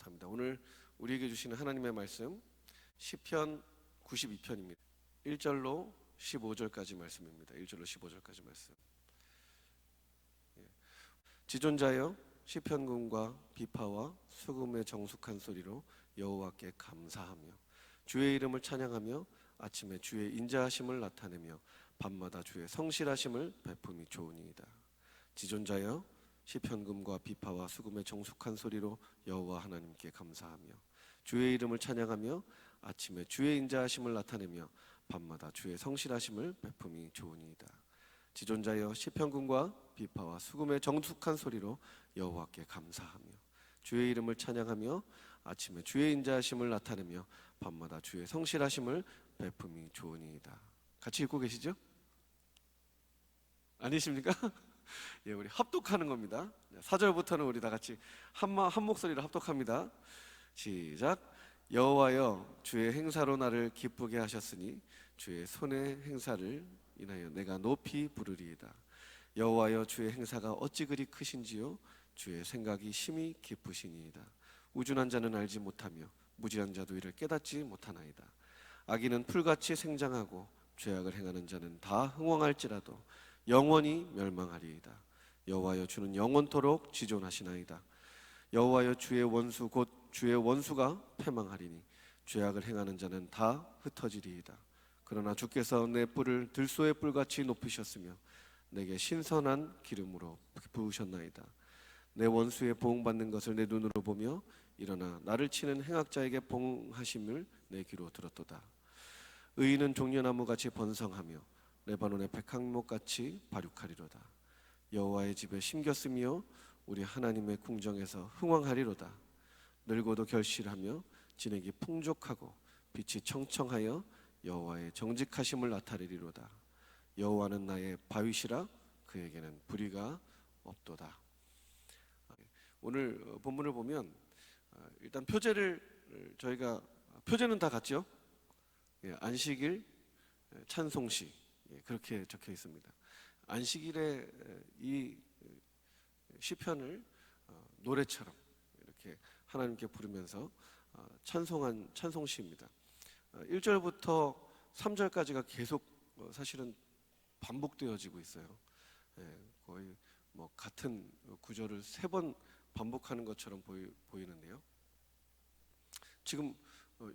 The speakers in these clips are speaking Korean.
합니다. 오늘 우리에게 주시는 하나님의 말씀 시편 92편입니다. 1절로 15절까지 말씀입니다. 1절로 15절까지 말씀. 지존자여 시편군과 비파와 수금의 정숙한 소리로 여호와께 감사하며 주의 이름을 찬양하며 아침에 주의 인자하심을 나타내며 밤마다 주의 성실하심을 베품이 좋으니이다. 지존자여 시편금과 비파와 수금의 정숙한 소리로 여호와 하나님께 감사하며 주의 이름을 찬양하며 아침에 주의 인자하심을 나타내며 밤마다 주의 성실하심을 베품이 좋으니이다. 지존자여 시편금과 비파와 수금의 정숙한 소리로 여호와께 감사하며 주의 이름을 찬양하며 아침에 주의 인자하심을 나타내며 밤마다 주의 성실하심을 베품이 좋으니이다. 같이 읽고 계시죠? 아니십니까? 예, 우리 합독하는 겁니다. 4절부터는 우리 다 같이 한 목소리로 합독합니다. 시작. 여호와여 주의 행사로 나를 기쁘게 하셨으니 주의 손의 행사를 인하여 내가 높이 부르리이다. 여호와여 주의 행사가 어찌 그리 크신지요 주의 생각이 심히 깊으시니이다. 우준한 자는 알지 못하며 무지한 자도 이를 깨닫지 못하나이다. 악인은 풀같이 생장하고 죄악을 행하는 자는 다 흥왕할지라도 영원히 멸망하리이다. 여호와여 주는 영원토록 지존하시나이다. 여호와여 주의 원수 곧 주의 원수가 패망하리니 죄악을 행하는 자는 다 흩어지리이다. 그러나 주께서 내 뿔을 들소의 뿔같이 높이셨으며 내게 신선한 기름으로 부으셨나이다. 내 원수의 보응받는 것을 내 눈으로 보며 일어나 나를 치는 행악자에게 봉하심을 내 귀로 들었도다. 의인은 종려나무같이 번성하며 레바논의 백향목같이 발육하리로다. 여호와의 집에 심겼으며 우리 하나님의 궁정에서 흥왕하리로다. 늙어도 결실하며 진액이 풍족하고 빛이 청청하여 여호와의 정직하심을 나타내리로다. 여호와는 나의 바위시라 그에게는 불의가 없도다. 오늘 본문을 보면 일단 저희가 표제는 다 같죠? 안식일, 찬송시 그렇게 적혀 있습니다. 안식일에 이 시편을 노래처럼 이렇게 하나님께 부르면서 찬송한 찬송시입니다. 1절부터 3절까지가 계속 사실은 반복되어지고 있어요. 거의 같은 구절을 3번 반복하는 것처럼 보이는데요. 지금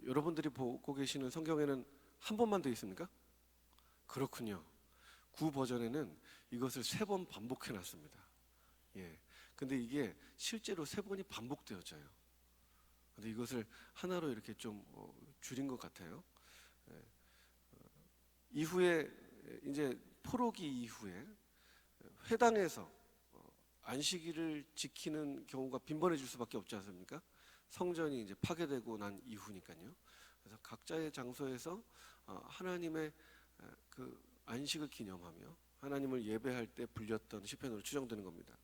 여러분들이 보고 계시는 성경에는 한 번만 더 있습니까? 그렇군요. 구 버전에는 이것을 3번 반복해 놨습니다. 근데 이게 실제로 3번이 반복되어져요. 근데 이것을 하나로 이렇게 좀 줄인 것 같아요. 이후에 이제 포로기 이후에 회당에서 안식일을 지키는 경우가 빈번해질 수밖에 없지 않습니까? 성전이 이제 파괴되고 난 이후니까요. 그래서 각자의 장소에서 하나님의 그 안식을 기념하며 하나님을 예배할 때 불렸던 시편으로 추정되는 겁니다.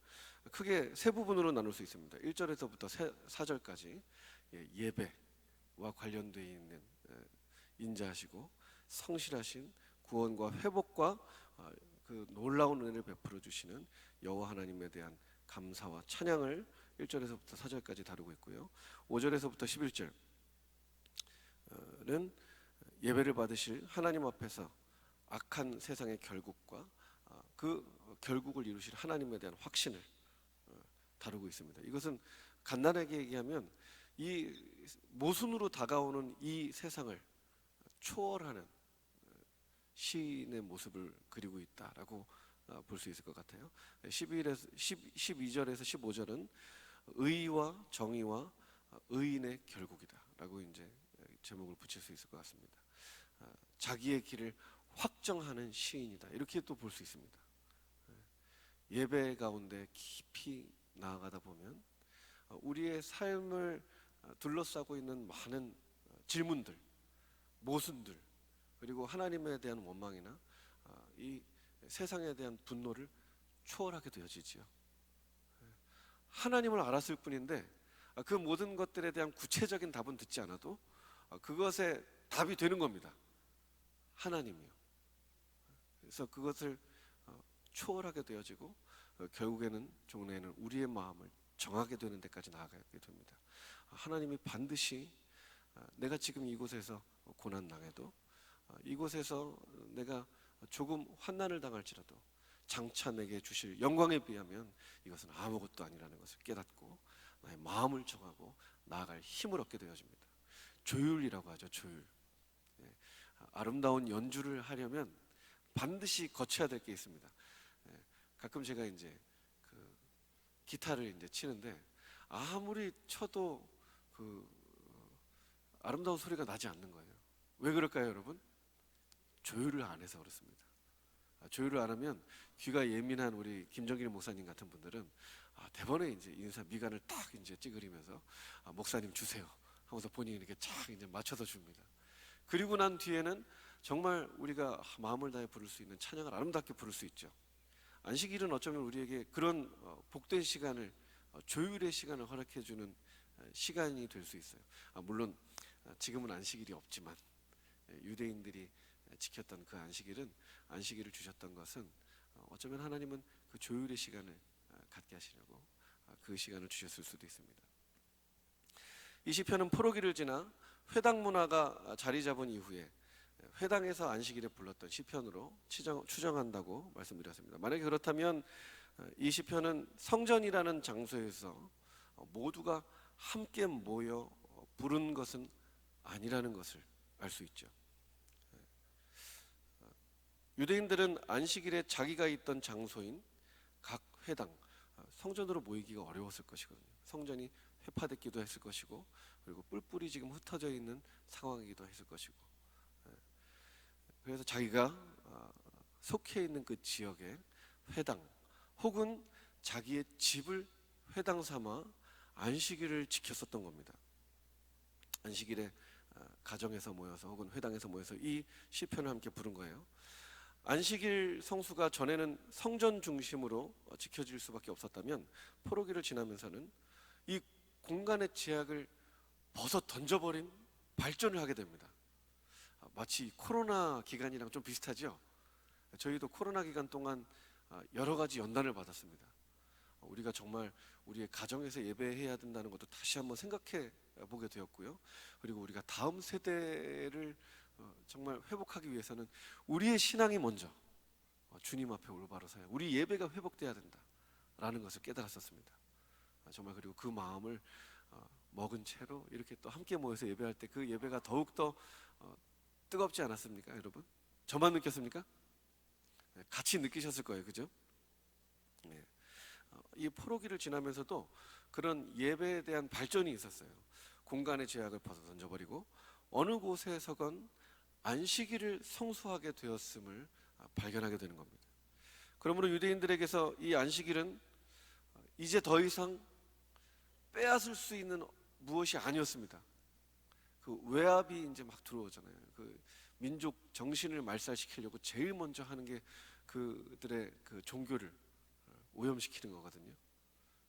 크게 3부분으로 나눌 수 있습니다. 1절에서부터 4절까지 예배와 관련되어 있는 인자하시고 성실하신 구원과 회복과 그 놀라운 은혜를 베풀어 주시는 여호와 하나님에 대한 감사와 찬양을 1절에서부터 4절까지 다루고 있고요. 5절에서부터 11절은 예배를 받으실 하나님 앞에서 악한 세상의 결국과 그 결국을 이루실 하나님에 대한 확신을 다루고 있습니다. 이것은 간단하게 얘기하면 이 모순으로 다가오는 이 세상을 초월하는 시인의 모습을 그리고 있다라고 볼 수 있을 것 같아요. 12절에서 15절은 의와 정의와 의인의 결국이다라고 이제 제목을 붙일 수 있을 것 같습니다. 자기의 길을 확정하는 시인이다 이렇게 또 볼 수 있습니다. 예배 가운데 깊이 나아가다 보면 우리의 삶을 둘러싸고 있는 많은 질문들, 모순들 그리고 하나님에 대한 원망이나 이 세상에 대한 분노를 초월하게 되어지지요. 하나님을 알았을 뿐인데 그 모든 것들에 대한 구체적인 답은 듣지 않아도 그것에 답이 되는 겁니다. 하나님이요. 그래서 그것을 초월하게 되어지고 결국에는 종래에는 우리의 마음을 정하게 되는 데까지 나아가게 됩니다. 하나님이 반드시 내가 지금 이곳에서 고난 당해도 이곳에서 내가 조금 환난을 당할지라도 장차 내게 주실 영광에 비하면 이것은 아무것도 아니라는 것을 깨닫고 나의 마음을 정하고 나아갈 힘을 얻게 되어집니다. 조율이라고 하죠. 조율. 아름다운 연주를 하려면 반드시 거쳐야 될 게 있습니다. 가끔 제가 이제 그 기타를 이제 치는데 아무리 쳐도 그 아름다운 소리가 나지 않는 거예요. 왜 그럴까요, 여러분? 조율을 안 해서 그렇습니다. 조율을 안 하면 귀가 예민한 우리 김정길 목사님 같은 분들은 대번에 이제 인사 미간을 딱 이제 찌그리면서 목사님 주세요 하면서 본인이 이렇게 쫙 이제 맞춰서 줍니다. 그리고 난 뒤에는 정말 우리가 마음을 다해 부를 수 있는 찬양을 아름답게 부를 수 있죠. 안식일은 어쩌면 우리에게 그런 복된 시간을 조율의 시간을 허락해 주는 시간이 될 수 있어요. 물론 지금은 안식일이 없지만 유대인들이 지켰던 그 안식일을 주셨던 것은 어쩌면 하나님은 그 조율의 시간을 갖게 하시려고 그 시간을 주셨을 수도 있습니다. 이 시편은 포로기를 지나 회당 문화가 자리 잡은 이후에 회당에서 안식일에 불렀던 시편으로 추정한다고 말씀드렸습니다. 만약에 그렇다면 이 시편은 성전이라는 장소에서 모두가 함께 모여 부른 것은 아니라는 것을 알 수 있죠. 유대인들은 안식일에 자기가 있던 장소인 각 회당, 성전으로 모이기가 어려웠을 것이거든요. 성전이 회파됐기도 했을 것이고, 그리고 뿔뿔이 지금 흩어져 있는 상황이기도 했을 것이고, 그래서 자기가 속해 있는 그 지역의 회당 혹은 자기의 집을 회당 삼아 안식일을 지켰었던 겁니다. 안식일에 가정에서 모여서 혹은 회당에서 모여서 이 시편을 함께 부른 거예요. 안식일 성수가 전에는 성전 중심으로 지켜질 수밖에 없었다면 포로기를 지나면서는 이 공간의 제약을 벗어 던져버린 발전을 하게 됩니다. 마치 코로나 기간이랑 좀 비슷하죠. 저희도 코로나 기간 동안 여러 가지 연단을 받았습니다. 우리가 정말 우리의 가정에서 예배해야 된다는 것도 다시 한번 생각해 보게 되었고요. 그리고 우리가 다음 세대를 정말 회복하기 위해서는 우리의 신앙이 먼저 주님 앞에 올바로 서야 우리 예배가 회복돼야 된다라는 것을 깨달았었습니다. 정말 그리고 그 마음을 먹은 채로 이렇게 또 함께 모여서 예배할 때 그 예배가 더욱더 뜨겁지 않았습니까, 여러분? 저만 느꼈습니까? 같이 느끼셨을 거예요, 그죠? 네. 이 포로기를 지나면서도 그런 예배에 대한 발전이 있었어요. 공간의 제약을 벗어 던져버리고 어느 곳에서건 안식일을 성수하게 되었음을 발견하게 되는 겁니다. 그러므로 유대인들에게서 이 안식일은 이제 더 이상 빼앗을 수 있는 무엇이 아니었습니다. 그 외압이 이제 막 들어오잖아요. 그 민족 정신을 말살시키려고 제일 먼저 하는 게 그들의 그 종교를 오염시키는 거거든요.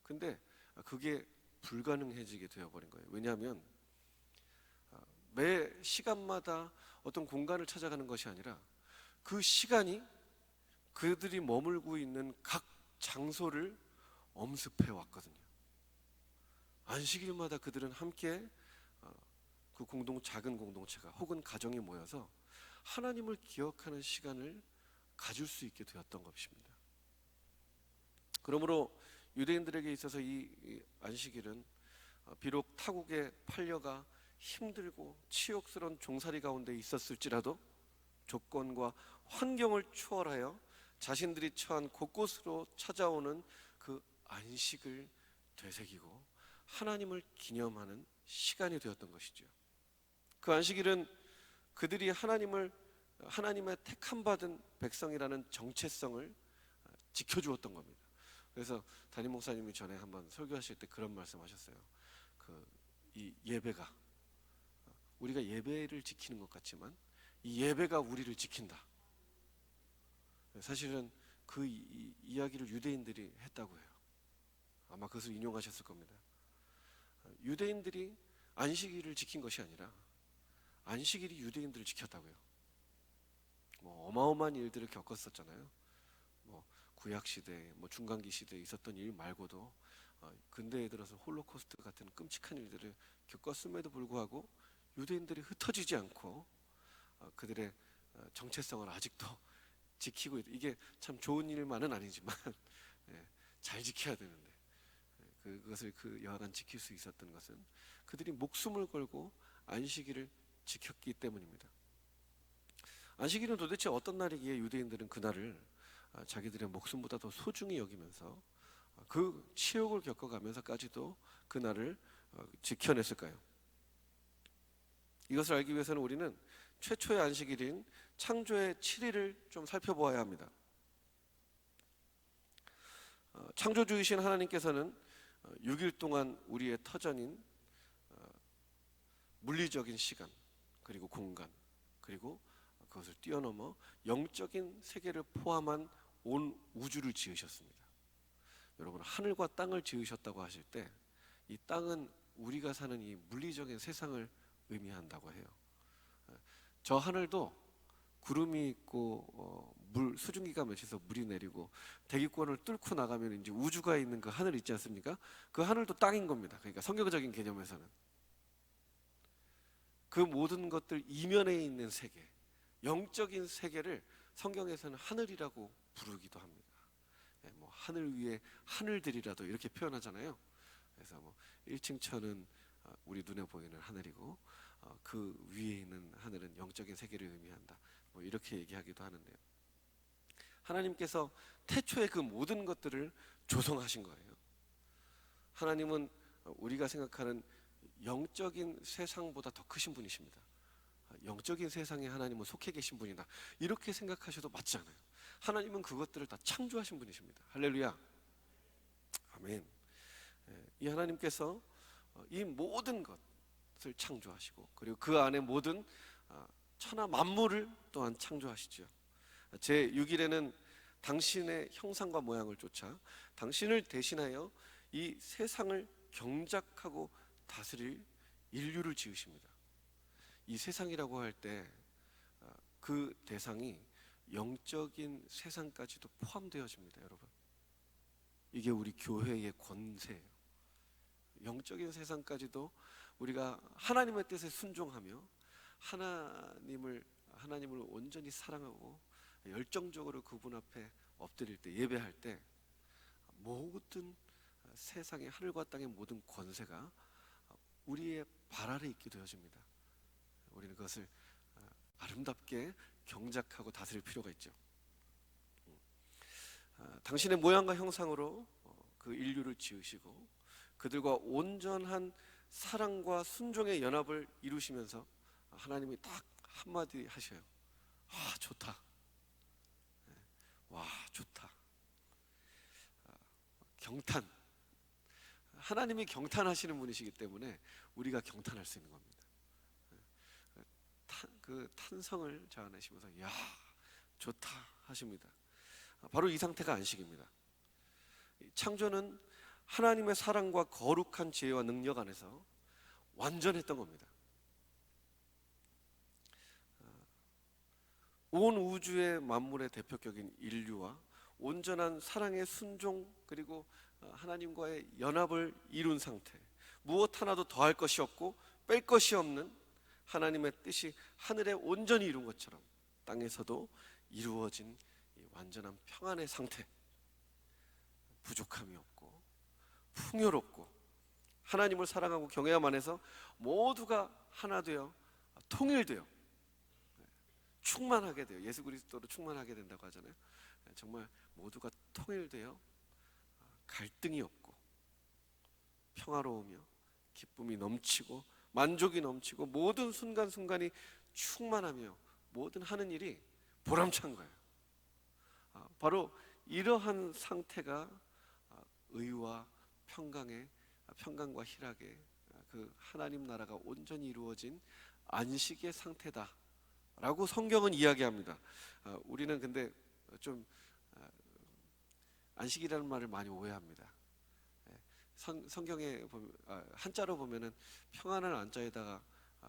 근데 그게 불가능해지게 되어버린 거예요. 왜냐하면 매 시간마다 어떤 공간을 찾아가는 것이 아니라 그 시간이 그들이 머물고 있는 각 장소를 엄습해 왔거든요. 안식일마다 그들은 함께 그 작은 공동체가 혹은 가정이 모여서 하나님을 기억하는 시간을 가질 수 있게 되었던 것입니다. 그러므로 유대인들에게 있어서 이 안식일은 비록 타국에 팔려가 힘들고 치욕스러운 종살이 가운데 있었을지라도 조건과 환경을 초월하여 자신들이 처한 곳곳으로 찾아오는 그 안식을 되새기고 하나님을 기념하는 시간이 되었던 것이죠. 그 안식일은 그들이 하나님의 택함 받은 백성이라는 정체성을 지켜주었던 겁니다. 그래서 담임 목사님이 전에 한번 설교하실 때 그런 말씀하셨어요. 이 예배가 우리가 예배를 지키는 것 같지만 이 예배가 우리를 지킨다. 사실은 그 이야기를 유대인들이 했다고 해요. 아마 그것을 인용하셨을 겁니다. 유대인들이 안식일을 지킨 것이 아니라 안식일이 유대인들을 지켰다고요. 어마어마한 일들을 겪었었잖아요. 구약 시대, 중간기 시대에 있었던 일 말고도 근대에 들어서 홀로코스트 같은 끔찍한 일들을 겪었음에도 불구하고 유대인들이 흩어지지 않고 그들의 정체성을 아직도 지키고 있다. 이게 참 좋은 일만은 아니지만 예, 잘 지켜야 되는데 그것을 그 여하간 지킬 수 있었던 것은 그들이 목숨을 걸고 안식일을 지켰기 때문입니다. 안식일은 도대체 어떤 날이기에 유대인들은 그날을 자기들의 목숨보다 더 소중히 여기면서 그 치욕을 겪어가면서까지도 그날을 지켜냈을까요? 이것을 알기 위해서는 우리는 최초의 안식일인 창조의 7일을 좀 살펴보아야 합니다. 창조주이신 하나님께서는 6일 동안 우리의 터전인 물리적인 시간 그리고 공간 그리고 그것을 뛰어넘어 영적인 세계를 포함한 온 우주를 지으셨습니다. 여러분, 하늘과 땅을 지으셨다고 하실 때 이 땅은 우리가 사는 이 물리적인 세상을 의미한다고 해요. 저 하늘도 구름이 있고 물 수증기가 맺혀서 물이 내리고 대기권을 뚫고 나가면 이제 우주가 있는 그 하늘 있지 않습니까? 그 하늘도 땅인 겁니다. 그러니까 성경적인 개념에서는 그 모든 것들 이면에 있는 세계, 영적인 세계를 성경에서는 하늘이라고 부르기도 합니다. 뭐 하늘 위에 하늘들이라도 이렇게 표현하잖아요. 그래서 뭐 1층 천은 우리 눈에 보이는 하늘이고 그 위에 있는 하늘은 영적인 세계를 의미한다. 뭐 이렇게 얘기하기도 하는데요. 하나님께서 태초에 그 모든 것들을 조성하신 거예요. 하나님은 우리가 생각하는 영적인 세상보다 더 크신 분이십니다. 영적인 세상에 하나님은 속해 계신 분이다. 이렇게 생각하셔도 맞지 않아요. 하나님은 그것들을 다 창조하신 분이십니다. 할렐루야. 아멘. 이 하나님께서 이 모든 것을 창조하시고 그리고 그 안에 모든 천하 만물을 또한 창조하시죠. 제6일에는 당신의 형상과 모양을 쫓아 당신을 대신하여 이 세상을 경작하고 다스릴 인류를 지으십니다. 이 세상이라고 할 때 그 대상이 영적인 세상까지도 포함되어집니다. 여러분, 이게 우리 교회의 권세예요. 영적인 세상까지도 우리가 하나님의 뜻에 순종하며 하나님을 온전히 사랑하고 열정적으로 그분 앞에 엎드릴 때, 예배할 때 모든 세상의 하늘과 땅의 모든 권세가 우리의 발 아래 있게 되어집니다. 우리는 그것을 아름답게 경작하고 다스릴 필요가 있죠. 당신의 모양과 형상으로 그 인류를 지으시고 그들과 온전한 사랑과 순종의 연합을 이루시면서 하나님이 딱 한마디 하셔요. 좋다. 와, 좋다. 경탄. 하나님이 경탄하시는 분이시기 때문에 우리가 경탄할 수 있는 겁니다. 그 탄성을 자아내시면서 야, 좋다 하십니다. 바로 이 상태가 안식입니다. 창조는 하나님의 사랑과 거룩한 지혜와 능력 안에서 완전했던 겁니다. 온 우주의 만물의 대표격인 인류와 온전한 사랑의 순종 그리고 하나님과의 연합을 이룬 상태, 무엇 하나도 더할 것이 없고 뺄 것이 없는 하나님의 뜻이 하늘에 온전히 이룬 것처럼 땅에서도 이루어진 이 완전한 평안의 상태, 부족함이 없고 풍요롭고 하나님을 사랑하고 경외함 안에서 모두가 하나 되어 통일되어 충만하게 돼요. 예수 그리스도로 충만하게 된다고 하잖아요. 정말 모두가 통일되어 갈등이 없고 평화로우며 기쁨이 넘치고 만족이 넘치고 모든 순간순간이 충만하며 모든 하는 일이 보람찬 거예요. 바로 이러한 상태가 의와 평강과 희락의 그 하나님 나라가 온전히 이루어진 안식의 상태다라고 성경은 이야기합니다. 우리는 근데 좀 안식이라는 말을 많이 오해합니다. 성경에 보면, 한자로 보면은 평안을 안자에다가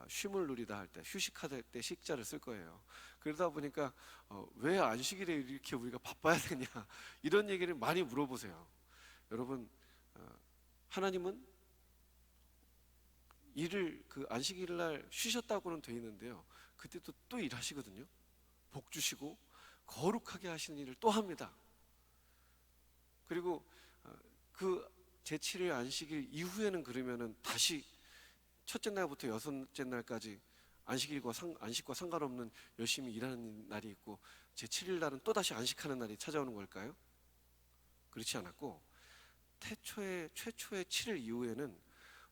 쉼을 누리다 할 때, 휴식할 때 식자를 쓸 거예요. 그러다 보니까 왜 안식일에 이렇게 우리가 바빠야 되냐 이런 얘기를 많이 물어보세요. 여러분, 하나님은 일을 그 안식일 날 쉬셨다고는 돼 있는데요, 그때 또 일하시거든요. 복 주시고 거룩하게 하시는 일을 또 합니다. 그리고 그 제7일 안식일 이후에는 그러면은 다시 첫째 날부터 여섯째 날까지 안식과 상관없는 열심히 일하는 날이 있고, 제7일 날은 또 다시 안식하는 날이 찾아오는 걸까요? 그렇지 않았고, 최초의 7일 이후에는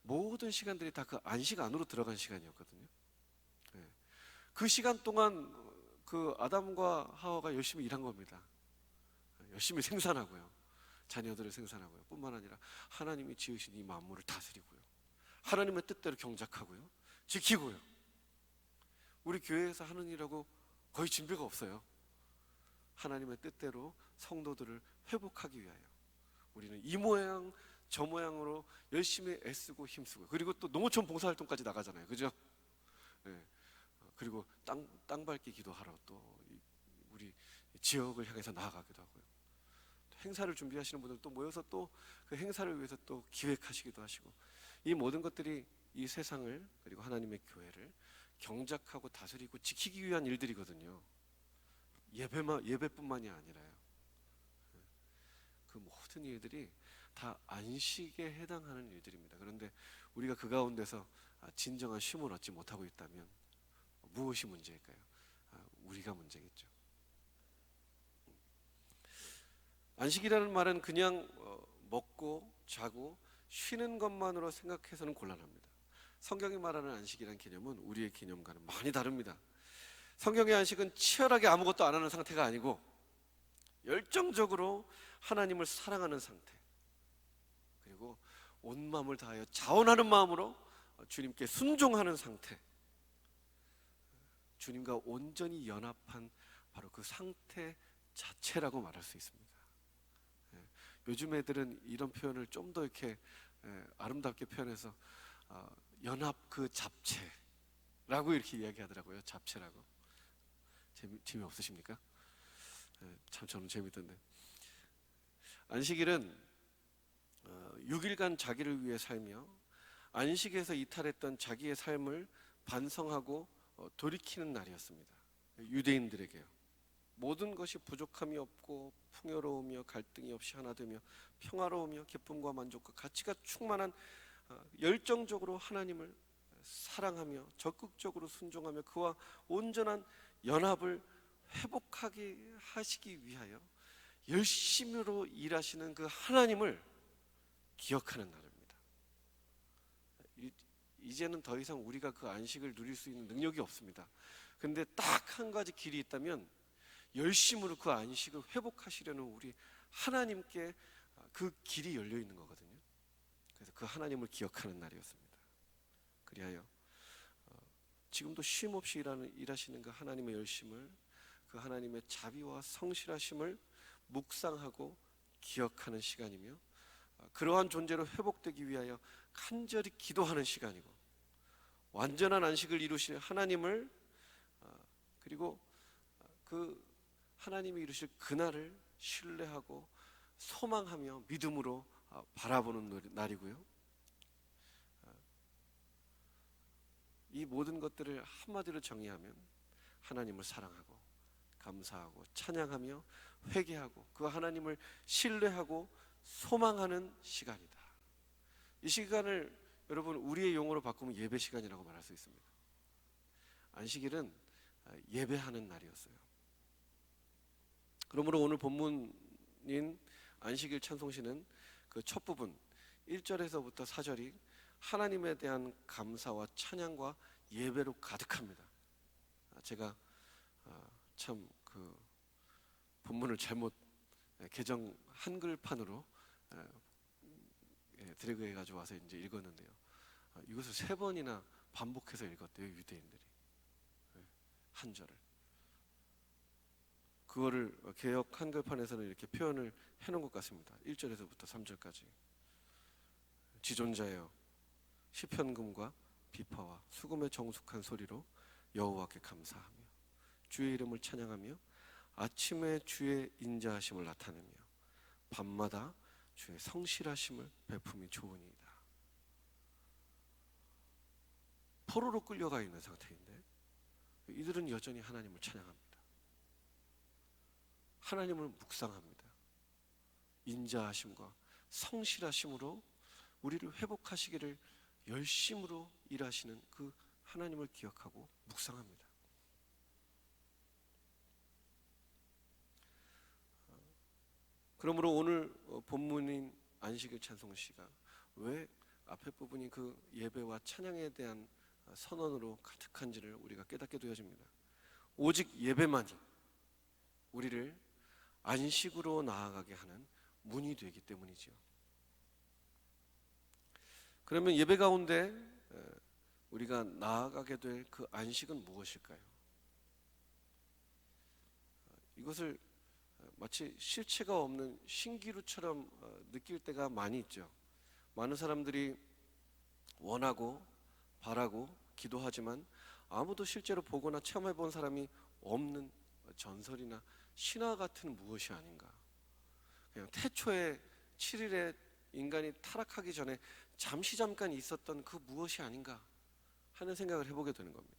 모든 시간들이 다 그 안식 안으로 들어간 시간이었거든요. 예. 그 시간 동안 그 아담과 하와가 열심히 일한 겁니다. 열심히 생산하고요, 자녀들을 생산하고요, 뿐만 아니라 하나님이 지으신 이 만물을 다스리고요, 하나님의 뜻대로 경작하고요, 지키고요. 우리 교회에서 하는 일하고 거의 진배가 없어요. 하나님의 뜻대로 성도들을 회복하기 위하여 우리는 이 모양 저 모양으로 열심히 애쓰고 힘쓰고, 그리고 또 농어촌 봉사활동까지 나가잖아요, 그죠? 네. 그리고 땅 밟기 기도하러 또 우리 지역을 향해서 나아가기도 하고요. 행사를 준비하시는 분들 또 모여서 또 그 행사를 위해서 또 기획하시기도 하시고, 이 모든 것들이 이 세상을, 그리고 하나님의 교회를 경작하고 다스리고 지키기 위한 일들이거든요. 예배뿐만이 아니라요. 그 모든 일들이 다 안식에 해당하는 일들입니다. 그런데 우리가 그 가운데서 진정한 쉼을 얻지 못하고 있다면 무엇이 문제일까요? 우리가 문제겠죠. 안식이라는 말은 그냥 먹고 자고 쉬는 것만으로 생각해서는 곤란합니다. 성경이 말하는 안식이라는 개념은 우리의 개념과는 많이 다릅니다. 성경의 안식은 치열하게 아무것도 안 하는 상태가 아니고 열정적으로 하나님을 사랑하는 상태, 그리고 온 마음을 다하여 자원하는 마음으로 주님께 순종하는 상태, 주님과 온전히 연합한 바로 그 상태 자체라고 말할 수 있습니다. 요즘 애들은 이런 표현을 좀 더 이렇게 아름답게 표현해서 연합 그 잡채라고 이렇게 이야기하더라고요. 잡채라고. 재미없으십니까? 참 저는 재밌던데. 안식일은 6일간 자기를 위해 살며 안식에서 이탈했던 자기의 삶을 반성하고 돌이키는 날이었습니다. 유대인들에게요. 모든 것이 부족함이 없고 풍요로우며 갈등이 없이 하나 되며 평화로우며 기쁨과 만족과 가치가 충만한, 열정적으로 하나님을 사랑하며 적극적으로 순종하며 그와 온전한 연합을 회복하게 하시기 위하여 열심으로 일하시는 그 하나님을 기억하는 날입니다. 이제는 더 이상 우리가 그 안식을 누릴 수 있는 능력이 없습니다. 근데 딱 한 가지 길이 있다면 열심으로 그 안식을 회복하시려는 우리 하나님께 그 길이 열려 있는 거거든요. 그래서 그 하나님을 기억하는 날이었습니다. 그리하여 지금도 쉼 없이 일하시는 그 하나님의 열심을, 그 하나님의 자비와 성실하심을 묵상하고 기억하는 시간이며, 그러한 존재로 회복되기 위하여 간절히 기도하는 시간이고, 완전한 안식을 이루시는 하나님을, 그리고 그 하나님이 이루실 그날을 신뢰하고 소망하며 믿음으로 바라보는 날이고요. 이 모든 것들을 한마디로 정의하면 하나님을 사랑하고 감사하고 찬양하며 회개하고 그 하나님을 신뢰하고 소망하는 시간이다. 이 시간을 여러분 우리의 용어로 바꾸면 예배 시간이라고 말할 수 있습니다. 안식일은 예배하는 날이었어요. 그러므로 오늘 본문인 안식일 찬송시는 그 첫 부분 1절에서부터 4절이 하나님에 대한 감사와 찬양과 예배로 가득합니다. 제가 참 그 본문을 잘못 개정 한글판으로 드래그 해가지고 와서 이제 읽었는데요. 이것을 3번이나 반복해서 읽었대요, 유대인들이. 한 절을. 그거를 개역 한글판에서는 이렇게 표현을 해놓은 것 같습니다. 1절에서부터 3절까지. 지존자여 시편금과 비파와 수금의 정숙한 소리로 여호와께 감사하며 주의 이름을 찬양하며 아침에 주의 인자하심을 나타내며 밤마다 주의 성실하심을 베품이 좋으니이다. 포로로 끌려가 있는 상태인데 이들은 여전히 하나님을 찬양합니다. 하나님을 묵상합니다. 인자하심과 성실하심으로 우리를 회복하시기를 열심으로 일하시는 그 하나님을 기억하고 묵상합니다. 그러므로 오늘 본문인 안식일 찬송 시가 왜 앞에 부분이 그 예배와 찬양에 대한 선언으로 가득한지를 우리가 깨닫게 되어집니다. 오직 예배만이 우리를 안식으로 나아가게 하는 문이 되기 때문이지요. 그러면 예배 가운데 우리가 나아가게 될 그 안식은 무엇일까요? 이것을 마치 실체가 없는 신기루처럼 느낄 때가 많이 있죠. 많은 사람들이 원하고 바라고 기도하지만 아무도 실제로 보거나 체험해 본 사람이 없는 전설이나 신화 같은 무엇이 아닌가. 그냥 태초에 7일에 인간이 타락하기 전에 잠깐 있었던 그 무엇이 아닌가 하는 생각을 해보게 되는 겁니다.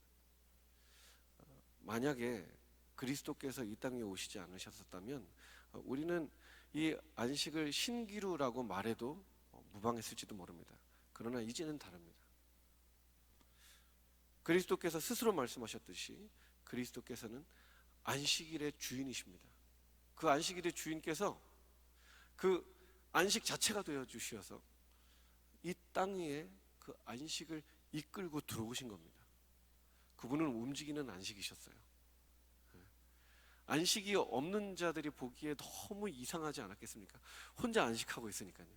만약에 그리스도께서 이 땅에 오시지 않으셨다면 우리는 이 안식을 신기루라고 말해도 무방했을지도 모릅니다. 그러나 이제는 다릅니다. 그리스도께서 스스로 말씀하셨듯이 그리스도께서는 안식일의 주인이십니다. 그 안식일의 주인께서 그 안식 자체가 되어 주셔서 이 땅 위에 그 안식을 이끌고 들어오신 겁니다. 그분은 움직이는 안식이셨어요. 안식이 없는 자들이 보기에 너무 이상하지 않았겠습니까? 혼자 안식하고 있으니까요.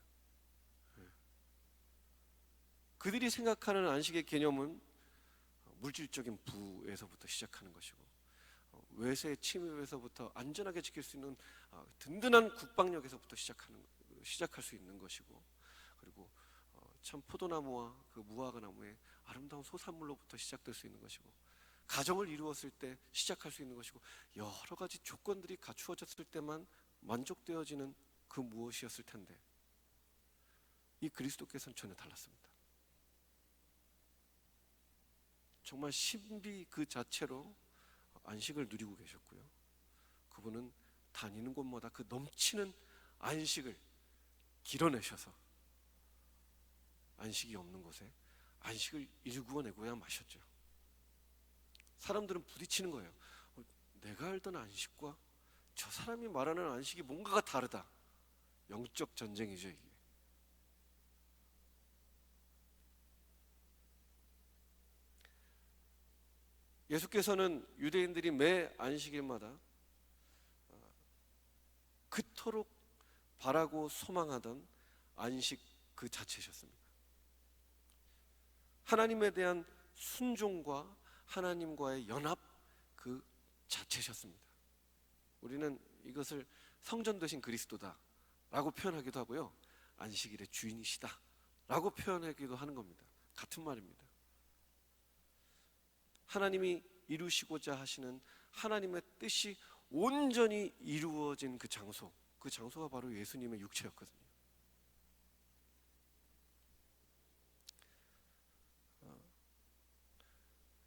그들이 생각하는 안식의 개념은 물질적인 부에서부터 시작하는 것이고 외세의 침입에서부터 안전하게 지킬 수 있는 든든한 국방력에서부터 시작할 수 있는 것이고, 그리고 참 포도나무와 그 무화과 나무의 아름다운 소산물로부터 시작될 수 있는 것이고, 가정을 이루었을 때 시작할 수 있는 것이고, 여러 가지 조건들이 갖추어졌을 때만 만족되어지는 그 무엇이었을 텐데 이 그리스도께서는 전혀 달랐습니다. 정말 신비 그 자체로 안식을 누리고 계셨고요. 그분은 다니는 곳마다 그 넘치는 안식을 길어내셔서 안식이 없는 곳에 안식을 일구어내고야 마셨죠. 사람들은 부딪히는 거예요. 내가 알던 안식과 저 사람이 말하는 안식이 뭔가가 다르다. 영적 전쟁이죠, 이게. 예수께서는 유대인들이 매 안식일마다 그토록 바라고 소망하던 안식 그 자체셨습니다. 하나님에 대한 순종과 하나님과의 연합 그 자체셨습니다. 우리는 이것을 성전 되신 그리스도다 라고 표현하기도 하고요, 안식일의 주인이시다 라고 표현하기도 하는 겁니다. 같은 말입니다. 하나님이 이루시고자 하시는 하나님의 뜻이 온전히 이루어진 그 장소가 바로 예수님의 육체였거든요.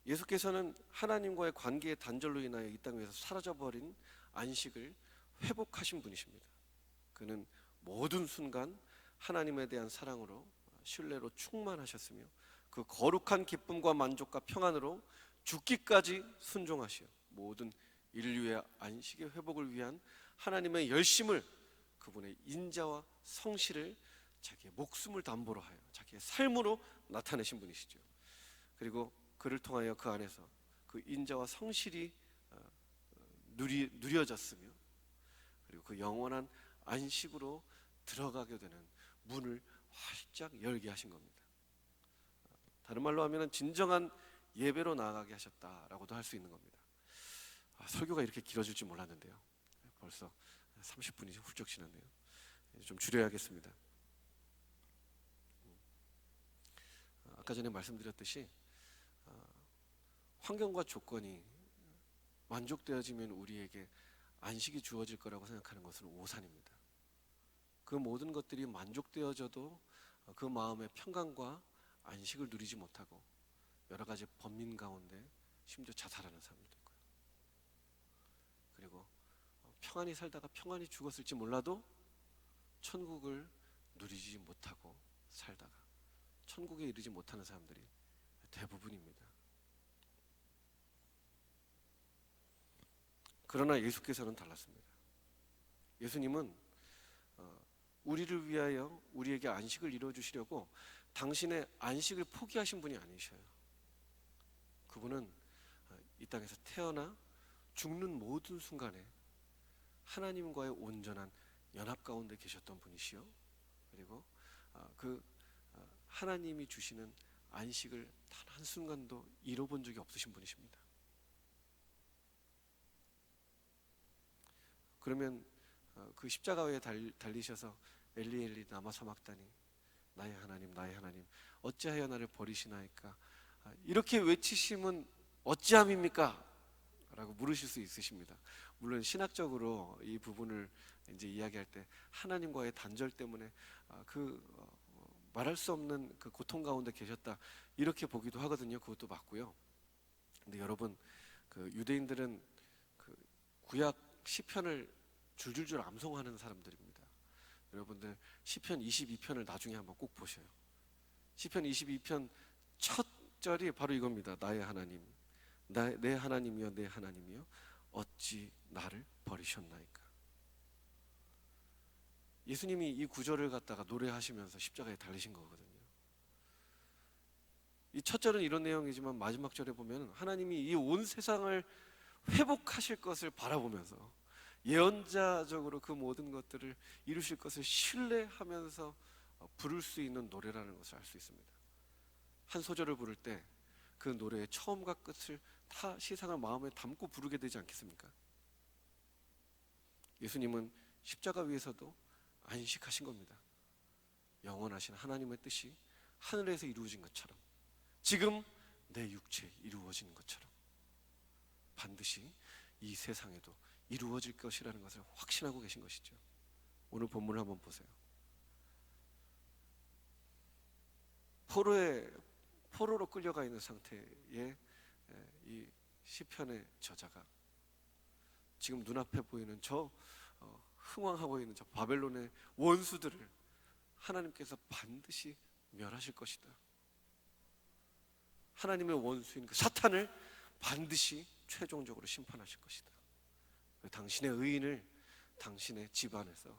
예수께서는 하나님과의 관계의 단절로 인하여 이 땅 위에서 사라져버린 안식을 회복하신 분이십니다. 그는 모든 순간 하나님에 대한 사랑으로 신뢰로 충만하셨으며 그 거룩한 기쁨과 만족과 평안으로 죽기까지 순종하시어 모든 인류의 안식의 회복을 위한 하나님의 열심을, 그분의 인자와 성실을 자기의 목숨을 담보로 하여 자기의 삶으로 나타내신 분이시죠. 그리고 그를 통하여 그 안에서 그 인자와 성실이 누려졌으며, 그리고 그 영원한 안식으로 들어가게 되는 문을 활짝 열게 하신 겁니다. 다른 말로 하면 진정한 예배로 나아가게 하셨다라고도 할 수 있는 겁니다. 설교가 이렇게 길어질 줄 몰랐는데요. 벌써 30분이 훌쩍 지났네요. 좀 줄여야겠습니다. 아까 전에 말씀드렸듯이 환경과 조건이 만족되어지면 우리에게 안식이 주어질 거라고 생각하는 것은 오산입니다. 그 모든 것들이 만족되어져도 그 마음의 평강과 안식을 누리지 못하고 여러 가지 번민 가운데 심지어 자살하는 사람들도 있고요. 그리고 평안히 살다가 평안히 죽었을지 몰라도 천국을 누리지 못하고 살다가 천국에 이르지 못하는 사람들이 대부분입니다. 그러나 예수께서는 달랐습니다. 예수님은 우리를 위하여 우리에게 안식을 이루어주시려고 당신의 안식을 포기하신 분이 아니셔요. 그분은 이 땅에서 태어나 죽는 모든 순간에 하나님과의 온전한 연합 가운데 계셨던 분이시요, 그리고 그 하나님이 주시는 안식을 단 한순간도 잃어본 적이 없으신 분이십니다. 그러면 그 십자가에 달리셔서 엘리 엘리 라마 사막다니, 나의 하나님 어찌하여 나를 버리시나이까, 이렇게 외치심은 어찌함입니까? 라고 물으실 수 있으십니다. 물론 신학적으로 이 부분을 이제 이야기할 때 하나님과의 단절 때문에 말할 수 없는 그 고통 가운데 계셨다, 이렇게 보기도 하거든요. 그것도 맞고요. 근데 여러분, 그 유대인들은 그 구약 시편을 줄줄줄 암송하는 사람들입니다. 여러분들 시편 22편을 나중에 한번 꼭 보셔요. 시편 22편 첫 절이 바로 이겁니다. 나의 하나님, 내 하나님이여 내 하나님이여 어찌 나를 버리셨나이까. 예수님이 이 구절을 갖다가 노래하시면서 십자가에 달리신 거거든요. 이 첫 절은 이런 내용이지만 마지막 절에 보면 하나님이 이 온 세상을 회복하실 것을 바라보면서 예언자적으로 그 모든 것들을 이루실 것을 신뢰하면서 부를 수 있는 노래라는 것을 알 수 있습니다. 한 소절을 부를 때 그 노래의 처음과 끝을 다 시상을 마음에 담고 부르게 되지 않겠습니까? 예수님은 십자가 위에서도 안식하신 겁니다. 영원하신 하나님의 뜻이 하늘에서 이루어진 것처럼 지금 내 육체에 이루어지는 것처럼 반드시 이 세상에도 이루어질 것이라는 것을 확신하고 계신 것이죠. 오늘 본문을 한번 보세요. 포로로 끌려가 있는 상태의 이 시편의 저자가 지금 눈앞에 보이는 저 흥왕하고 있는 저 바벨론의 원수들을 하나님께서 반드시 멸하실 것이다. 하나님의 원수인 그 사탄을 반드시 최종적으로 심판하실 것이다. 당신의 의인을 당신의 집안에서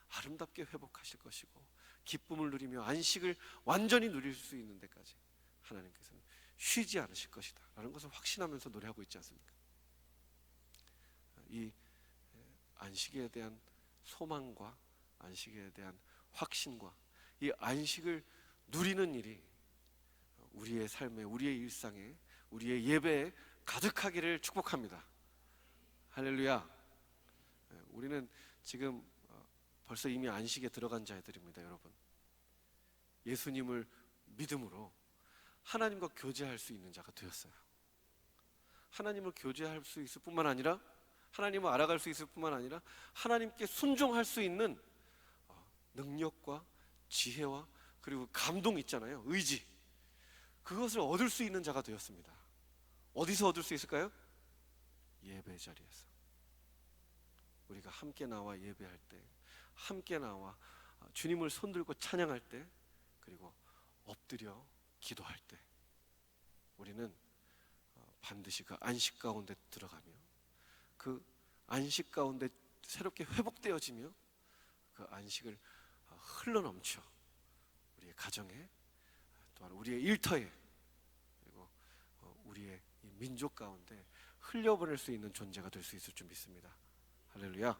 아름답게 회복하실 것이고 기쁨을 누리며 안식을 완전히 누릴 수 있는 데까지 하나님께서는 쉬지 않으실 것이다 라는 것을 확신하면서 노래하고 있지 않습니까? 이 안식에 대한 소망과 안식에 대한 확신과 이 안식을 누리는 일이 우리의 삶에, 우리의 일상에, 우리의 예배에 가득하기를 축복합니다. 할렐루야. 우리는 지금 벌써 이미 안식에 들어간 자들입니다. 여러분, 예수님을 믿음으로 하나님과 교제할 수 있는 자가 되었어요. 하나님을 교제할 수 있을 뿐만 아니라 하나님을 알아갈 수 있을 뿐만 아니라 하나님께 순종할 수 있는 능력과 지혜와 그리고 감동 있잖아요. 의지, 그것을 얻을 수 있는 자가 되었습니다. 어디서 얻을 수 있을까요? 예배 자리에서. 우리가 함께 나와 예배할 때, 함께 나와 주님을 손들고 찬양할 때, 그리고 엎드려 기도할 때 우리는 반드시 그 안식 가운데 들어가며 그 안식 가운데 새롭게 회복되어지며 그 안식을 흘러넘쳐 우리의 가정에, 또한 우리의 일터에, 그리고 우리의 이 민족 가운데 흘려보낼 수 있는 존재가 될 수 있을 줄 믿습니다. 할렐루야.